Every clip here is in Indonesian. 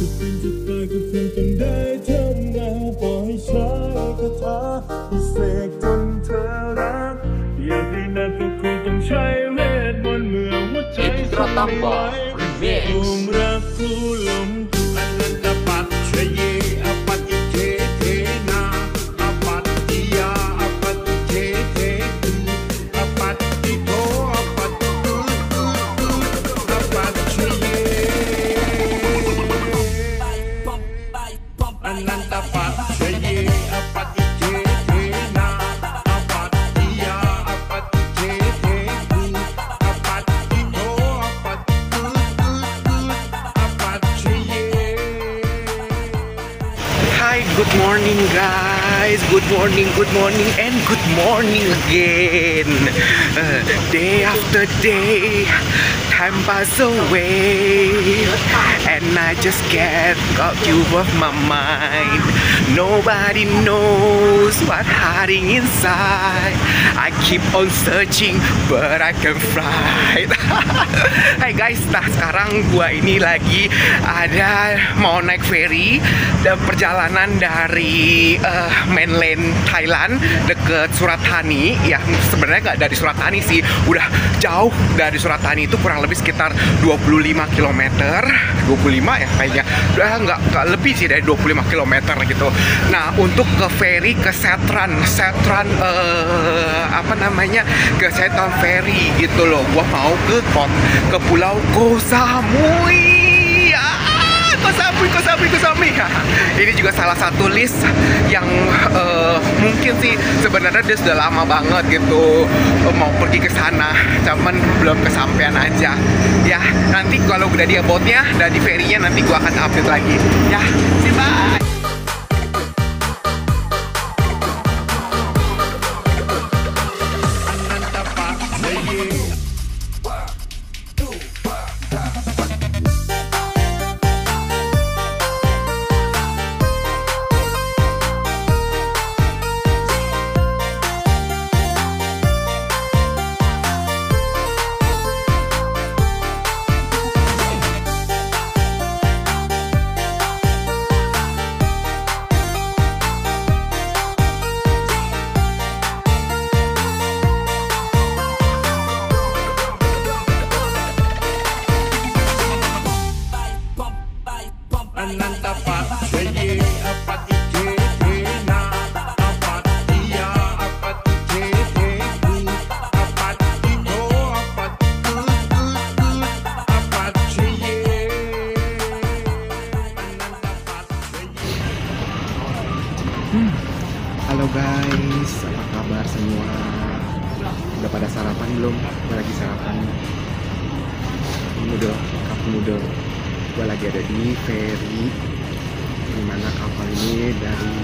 จะเป็นจะตายก็คงต้องได้ทำงานปล่อยให้ใช้คาถาพิเศษจนเธอรักอยากได้นานก็คงต้องใช้เวทมนต์เมื่อหัวใจสั่นไม่ไหวความรักผู้หลงอนันตปัจฉเยอปัติเทเทนาอปัตติยาอปัตติเทเทตุอปัตติโทอปัตติตุตุตุอปัจฉเยอนันตปัจฉเยอปัตติเทเทนาอปัตติยาอปัตติเทเทตุอปัตติโทอปัตติตุตุตุอปัจฉเย Hi, good morning guys. Good morning, and good morning again. Day after day, time pass away, and I just can't got you off my mind. Nobody knows what hiding inside. I keep on searching, but I can fly. Hai guys, nah sekarang gua ini lagi ada mau naik ferry dan perjalanan dari mainland Thailand deket Surat Thani. Ya sebenarnya nggak dari Surat Thani sih, udah jauh dari Surat Thani, itu kurang lebih sekitar 25 km. 25 ya kayaknya, udah nggak lebih sih dari 25 km gitu. Nah untuk ke ferry ke Setran apa namanya, ke Setran ferry gitu loh. Gua mau ke Pulau Koh Samui. Koh Samui. Ini juga salah satu list yang mungkin sih sebenarnya dia sudah lama banget gitu mau pergi ke sana, cuman belum kesampaian aja. Ya nanti kalau udah di boatnya dan di ferry-nya nanti gua akan update lagi. Ya, see bye. Halo guys, apa kabar semua? Udah pada sarapan belum? Gue lagi sarapan cup noodle. Gue lagi ada di ferry, dimana kapal ini dari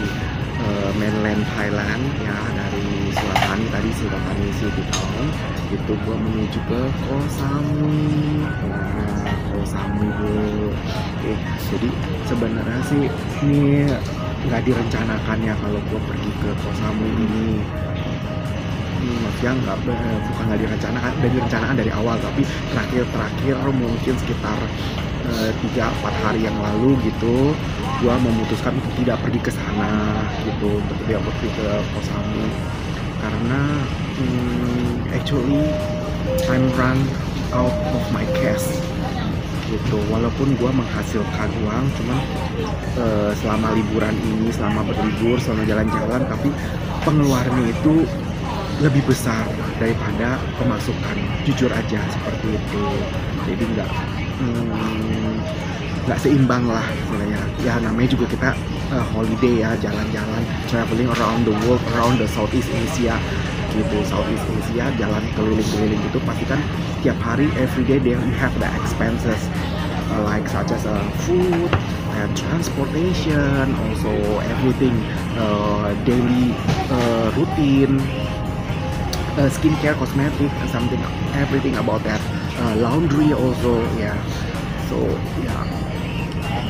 mainland Thailand ya, dari Surat Thani tadi, Surat Thani City Town. Itu gue menuju ke Koh Samui. Nah, Koh Samui dulu. Oke, jadi sebenarnya sih ini nggak direncanakan ya kalau gue pergi ke Koh Samui ini. Maksudnya bukan nggak direncanakan, dan direncanakan dari awal, tapi terakhir mungkin sekitar 3-4 hari yang lalu gitu, gue memutuskan untuk tidak pergi ke sana gitu, untuk tidak pergi ke Koh Samui karena actually I'm run out of my cash gitu. Walaupun gue menghasilkan uang, cuman selama liburan ini, selama berlibur, selama jalan-jalan, tapi pengeluarannya itu lebih besar daripada pemasukan, jujur aja seperti itu. Jadi nggak seimbang lah sebenarnya. Ya namanya juga kita holiday ya, jalan-jalan, traveling around the world, around the Southeast Asia gitu. Southeast Asia, jalan keliling-keliling gitu, pasti kan tiap hari, everyday they have the expenses like such as food and transportation, also everything, daily routine, skincare, cosmetic, something, everything about that, laundry also ya. So ya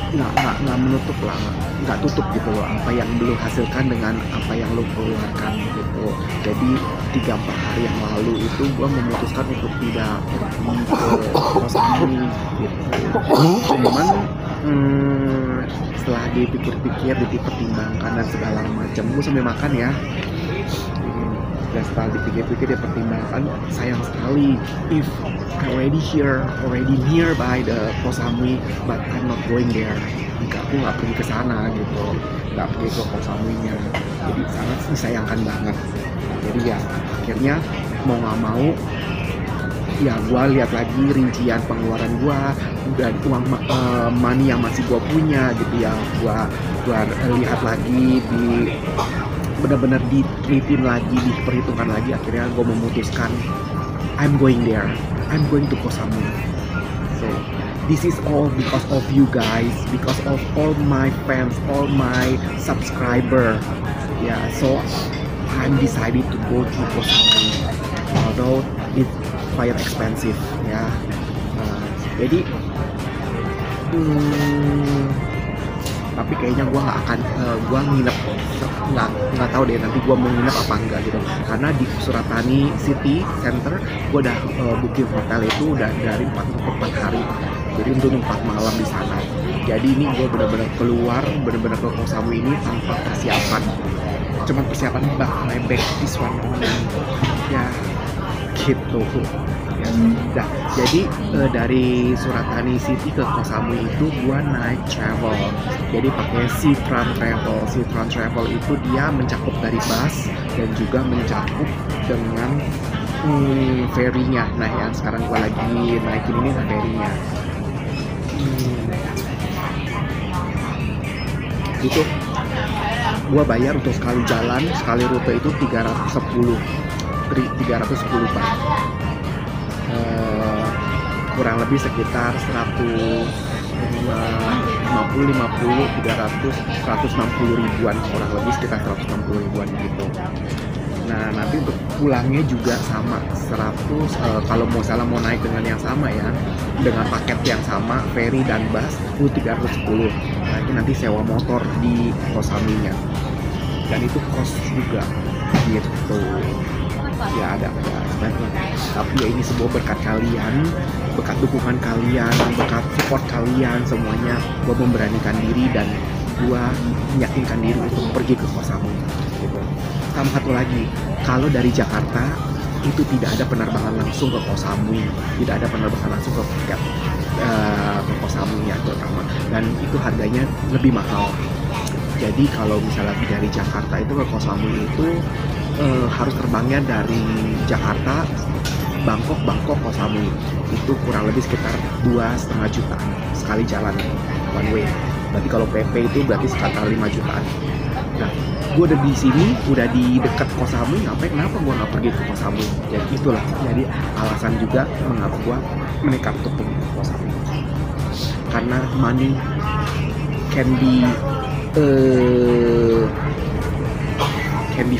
nggak menutup lah, nggak tutup gitu loh apa yang lu hasilkan dengan apa yang lu keluarkan gitu. Jadi 3-4 hari yang lalu itu gua memutuskan untuk tidak pergi ke Koh Samui gitu. Cuman setelah dipikir-pikir, dipertimbangkan dan segala macam, gue sambil makan ya. Dan setelah dipikir-pikir, dipertimbangkan, sayang sekali if already here, already nearby the Koh Samui, but I'm not going there. Jika aku nggak pergi ke sana gitu, nggak pergi ke Koh Samuinya, jadi sangat disayangkan banget. Jadi ya akhirnya mau nggak mau ya gue lihat lagi rincian pengeluaran gue dan uang money yang masih gue punya gitu ya, gue lihat lagi, benar-benar diteliti lagi, diperhitungkan lagi. Akhirnya gue memutuskan I'm going there, I'm going to Koh Samui. So this is all because of you guys, because of all my fans, all my subscriber. Yeah, so I'm decided to go to Koh Samui, although it's quite expensive ya. Jadi tapi kayaknya gue nggak akan gue nginep, nggak tahu deh nanti gue mau nginep apa enggak gitu, karena di Suratani City Center gue udah booking hotel itu udah dari 4 hari, jadi untuk 4 malam di sana. Jadi ini gue benar-benar keluar, benar-benar ke Koh Samui ini tanpa persiapan, cuma persiapan my bag this one ya gitu ya. Nah, jadi dari Suratani City ke Koh Samui itu gua naik travel, jadi pakai Seatran Travel. Seatran Travel itu dia mencakup dari bus dan juga mencakup dengan ferry-nya. Nah, yang sekarang gua lagi naikin ini ferry-nya. Itu gua bayar untuk sekali jalan, sekali rute itu 310 Pak. Kurang lebih sekitar 160 ribuan, kurang lebih sekitar 160 ribuan gitu. Nah, nanti untuk pulangnya juga sama 100, kalau mau naik dengan yang sama ya, dengan paket yang sama, ferry dan bus itu 310. Nah, itu nanti sewa motor di Koh Samuinya, dan itu cost juga gitu ya, ada tapi ya ini sebuah berkat kalian, berkat dukungan kalian, berkat support kalian semuanya. Gue memberanikan diri dan gue meyakinkan diri untuk pergi ke Koh Samui gitu. Sama satu lagi, kalau dari Jakarta itu tidak ada penerbangan langsung ke Koh Samui, tidak ada penerbangan langsung ke Koh Samui ya terutama, dan itu harganya lebih mahal. Jadi kalau misalnya dari Jakarta itu ke Koh Samui itu harus terbangnya dari Jakarta, Bangkok, Koh Samui, itu kurang lebih sekitar 2,5 jutaan sekali jalan one way. Berarti kalau PP itu berarti sekitar 5 jutaan. Nah, gue udah di sini, udah di dekat Koh Samui, kenapa gue nggak pergi ke Koh Samui? Jadi itulah, jadi alasan juga mengapa gue menekat untuk pergi ke Koh Samui. Karena money can be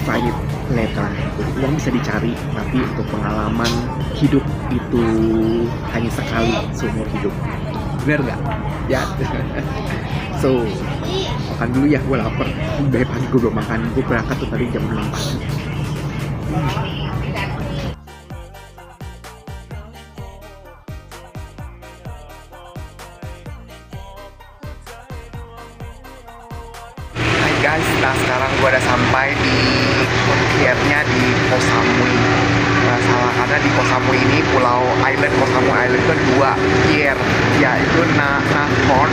find it later. Uang bisa dicari, tapi untuk pengalaman hidup itu hanya sekali seumur hidup. Bener nggak? Ya. So, makan dulu ya, gue lapar. Dari pagi gue belum makan. Gue berangkat tuh tadi jam 6 pagi. Guys, nah sekarang gue udah sampai di piernya di Koh Samui. Nah, salah karena di Koh Samui ini pulau island Koh Samui Island itu ada 2 pier, yaitu Nakhon,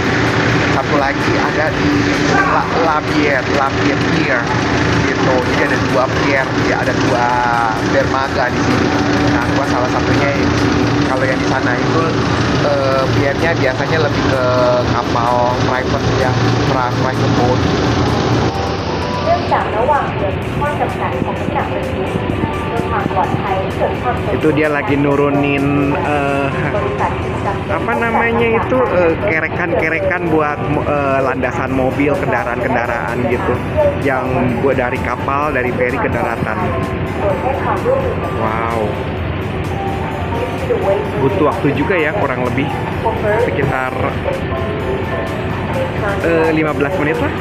satu lagi ada di La Pier gitu. Jadi ada 2 pier, ya ada 2 dermaga di sini. Nah, gue salah satunya kalau yang di sana itu piernya biasanya lebih ke kapal private ya, private boat. Itu dia lagi nurunin apa namanya itu kerekan buat landasan mobil, kendaraan gitu, yang buat dari kapal, dari feri ke daratan. Wow, butuh waktu juga ya, kurang lebih sekitar 15 menit lah.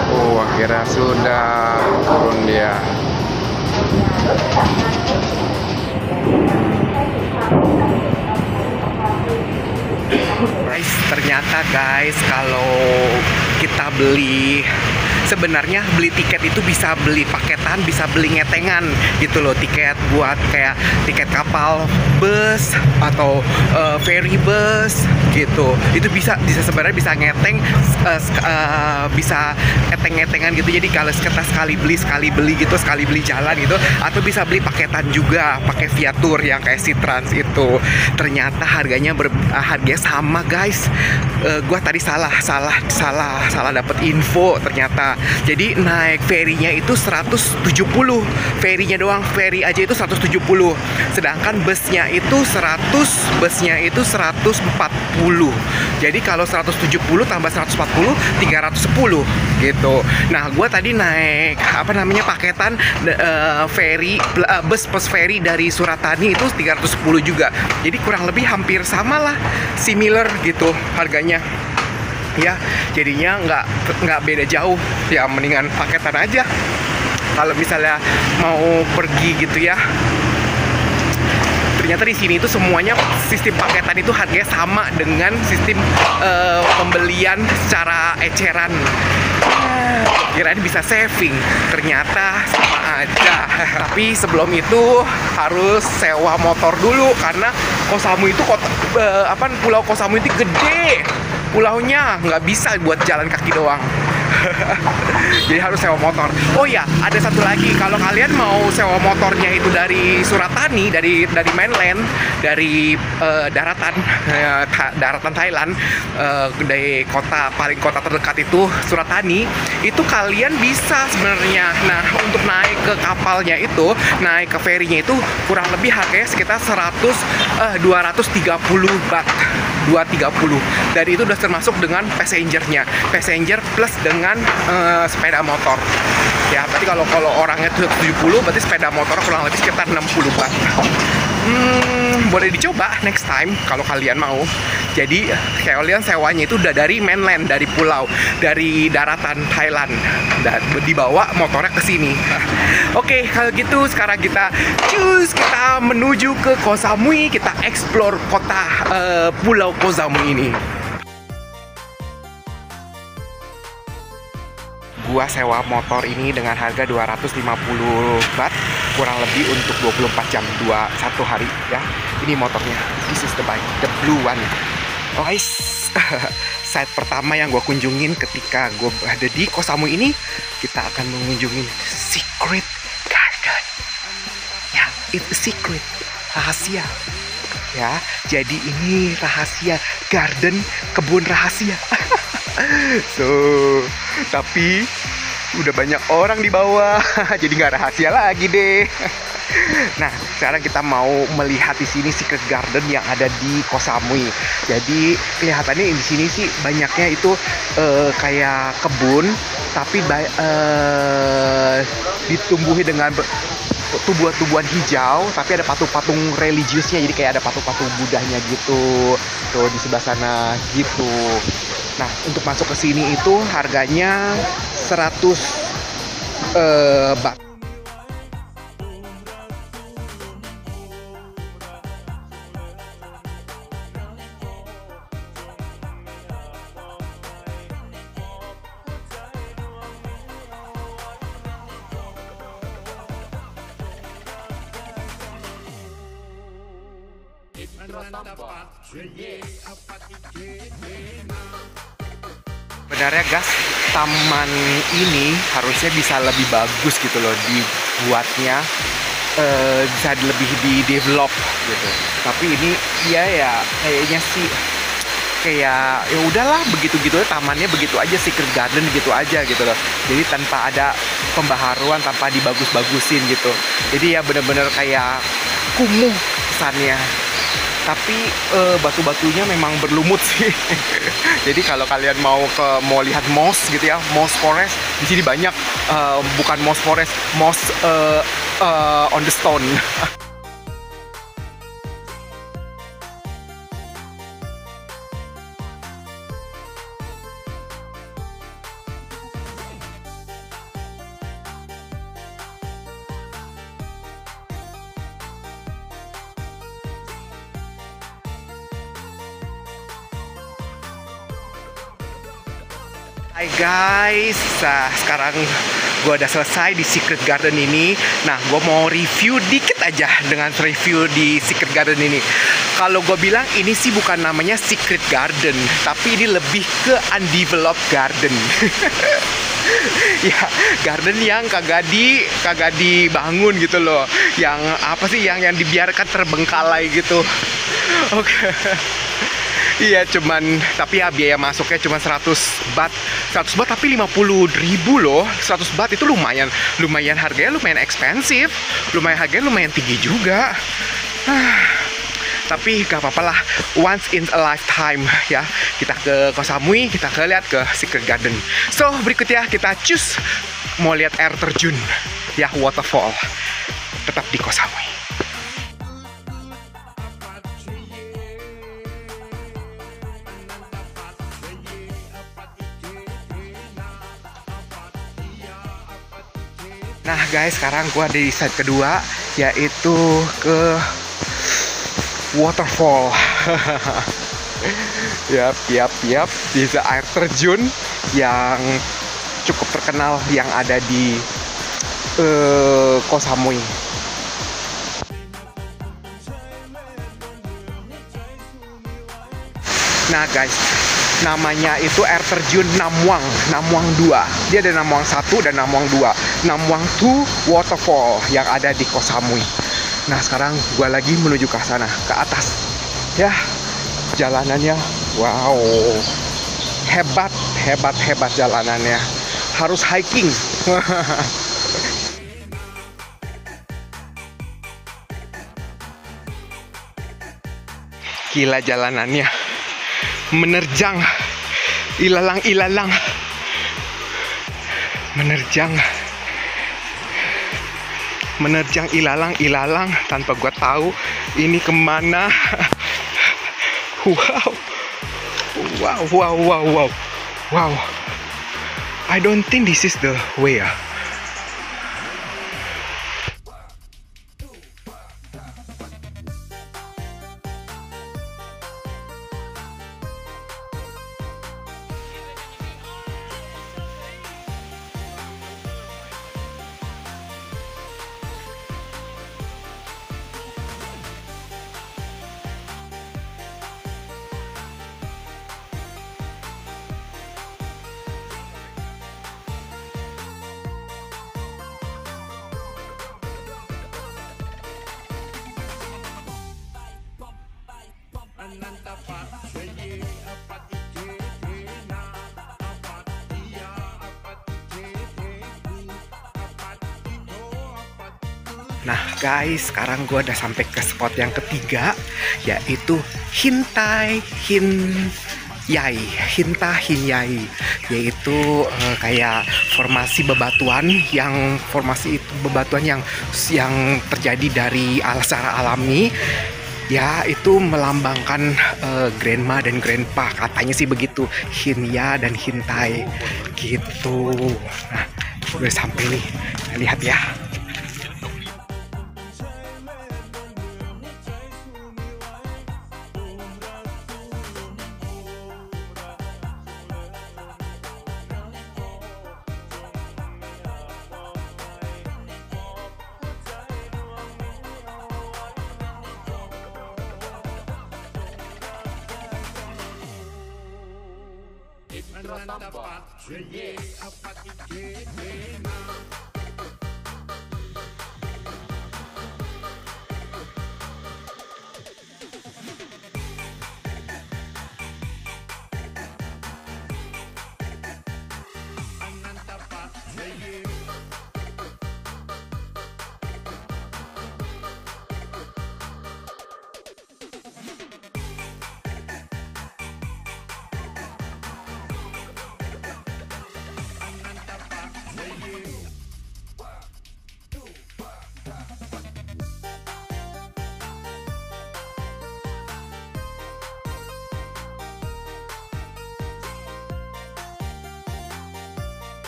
Oh, akhirnya sudah turun dia. ternyata guys kalau kita beli, sebenarnya beli tiket itu bisa beli paketan, bisa beli ngetengan gitu loh. Tiket buat kayak tiket kapal, bus atau ferry bus gitu. Itu bisa sebenarnya bisa ngeteng, bisa eteng-etengan gitu. Jadi kalau kita sekali beli gitu, sekali beli jalan gitu, atau bisa beli paketan juga pakai Viatur yang kayak Sitrans itu. Ternyata harganya sama guys. Gua tadi salah dapat info ternyata. Jadi naik ferinya itu 170. Ferinya doang, feri aja itu 170. Sedangkan busnya itu 140. Jadi kalau 170 tambah 140 310 gitu. Nah, gua tadi naik paketan feri bus plus feri dari Suratani itu 310 juga. Jadi kurang lebih hampir sama lah, similar gitu harganya. Ya, jadinya nggak beda jauh. Ya mendingan paketan aja kalau misalnya mau pergi gitu ya. Ternyata di sini itu semuanya sistem paketan itu harganya sama dengan sistem pembelian secara eceran. Kirain bisa saving, ternyata sama aja. Tapi sebelum itu harus sewa motor dulu karena Kosamu itu Pulau Kosamu itu gede. Pulaunya nggak bisa buat jalan kaki doang. Jadi harus sewa motor. Oh ya, ada satu lagi. Kalau kalian mau sewa motornya itu dari Suratani, dari mainland, dari daratan Thailand, dari kota terdekat itu Suratani, itu kalian bisa sebenarnya. Nah, untuk naik ke kapalnya itu, naik ke ferinya itu kurang lebih harganya sekitar 230 baht. 230. Dan itu udah termasuk dengan passenger plus dengan sepeda motor. Ya, berarti kalau orangnya 70, berarti sepeda motor kurang lebih sekitar 60 baht. Boleh dicoba next time kalau kalian mau. Jadi kalian sewanya itu udah dari mainland, dari pulau, dari daratan Thailand, dan dibawa motornya ke sini. Oke, kalau gitu sekarang kita menuju ke Koh Samui, kita explore kota Pulau Koh Samui ini. Gua sewa motor ini dengan harga 250 baht, kurang lebih untuk 24 jam, 1 hari ya. Ini motornya, this is the bike, the blue one. Guys, site pertama yang gue kunjungin ketika gue ada di Koh Samui ini, kita akan mengunjungi Secret Garden. Ya, itu secret, rahasia. Ya, jadi ini rahasia garden, kebun rahasia. So, tapi udah banyak orang di bawah, jadi nggak rahasia lagi deh. Nah, sekarang kita mau melihat di sini Secret Garden yang ada di Koh Samui. Jadi kelihatannya di sini sih banyaknya itu kayak kebun, tapi ditumbuhi dengan tumbuhan hijau, tapi ada patung-patung religiusnya, jadi kayak ada patung-patung Budanya gitu. Tuh di sebelah sana gitu. Nah, untuk masuk ke sini itu harganya 100 baht. Sebenarnya guys, taman ini harusnya bisa lebih bagus gitu loh dibuatnya, bisa lebih di-develop gitu. Tapi ini ya kayaknya sih kayak ya udahlah begitu-gitu, tamannya begitu aja, Secret Garden gitu aja gitu loh. Jadi tanpa ada pembaharuan, tanpa dibagus-bagusin gitu. Jadi ya bener-bener kayak kumuh kesannya. Tapi batu-batunya memang berlumut sih. Jadi kalau kalian mau lihat moss gitu ya, moss forest, di sini banyak, bukan moss forest, moss on the stone. Hai guys, nah, sekarang gue udah selesai di Secret Garden ini. Nah, gue mau review dikit aja dengan review di Secret Garden ini. Kalau gue bilang ini sih bukan namanya Secret Garden, tapi ini lebih ke undeveloped garden. Ya, garden yang kagak dibangun gitu loh. Yang apa sih yang dibiarkan terbengkalai gitu. Oke. Iya, tapi ya biaya masuknya cuma 100 baht. 100 baht tapi 50.000 loh. 100 baht itu lumayan harganya lumayan ekspensif. Harganya lumayan tinggi juga. Tapi gak apa-apa lah, once in a lifetime ya. Kita ke Koh Samui, kita lihat ke Secret Garden. So, berikutnya kita mau lihat air terjun ya, waterfall. Tetap di Koh Samui. Nah guys, sekarang gua ada di side kedua, yaitu ke waterfall. Yap, di air terjun yang cukup terkenal yang ada di Koh Samui. Nah guys, namanya itu air terjun Namwang 2. Dia ada Namwang 1 dan Namwang 2. Namwang 2 Waterfall yang ada di Koh Samui. Nah, sekarang gua lagi menuju ke sana, ke atas. Ya, jalanannya wow. Hebat jalanannya. Harus hiking. Gila jalanannya. Menerjang ilalang, menerjang ilalang tanpa gua tahu ini kemana. Wow. I don't think this is the way ya. Nah guys, sekarang gue udah sampai ke spot yang ketiga, yaitu Hinta Hinyai, yaitu kayak formasi bebatuan yang terjadi dari secara alami. Ya, itu melambangkan grandma dan grandpa, katanya sih begitu, Hinya dan Hintai gitu. Nah, udah sampai nih, lihat ya.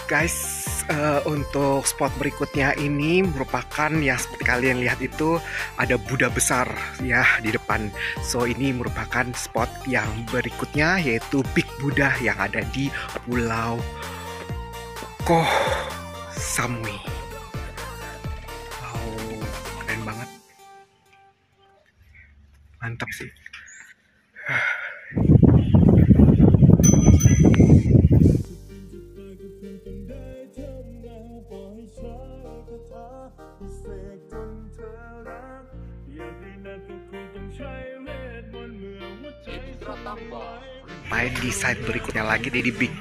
Guys, Untuk spot berikutnya ini merupakan yang seperti kalian lihat itu ada Buddha besar ya di depan. So ini merupakan spot yang berikutnya yaitu Big Buddha yang ada di Pulau Koh Samui. Wow, keren banget. Mantap sih. Main di side berikutnya lagi di Big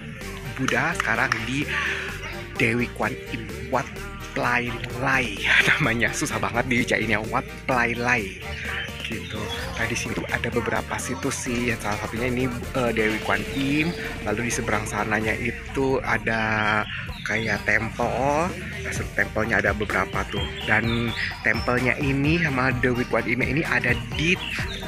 Buddha, sekarang di Dewi Kwan Im Wat Plai Lai. Namanya susah banget dibacainnya, Wat Plai Lai gitu. Nah di sini ada beberapa situs sih, salah satunya ini Dewi Kwan Im. Lalu di seberang sananya itu ada kayak tempel. Tempelnya ada beberapa tuh, dan tempelnya ini sama Dewi Kwan Im ini ada di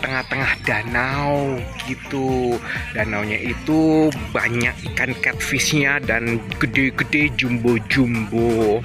tengah-tengah danau gitu. Danaunya itu banyak ikan catfishnya dan gede-gede jumbo-jumbo.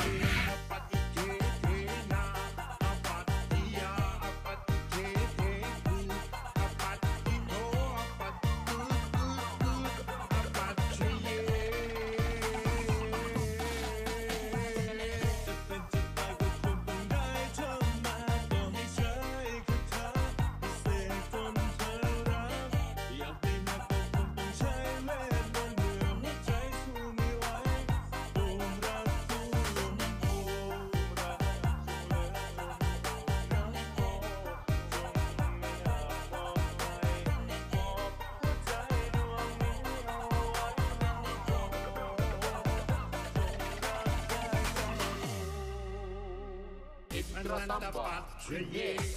Rata Pak,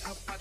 apa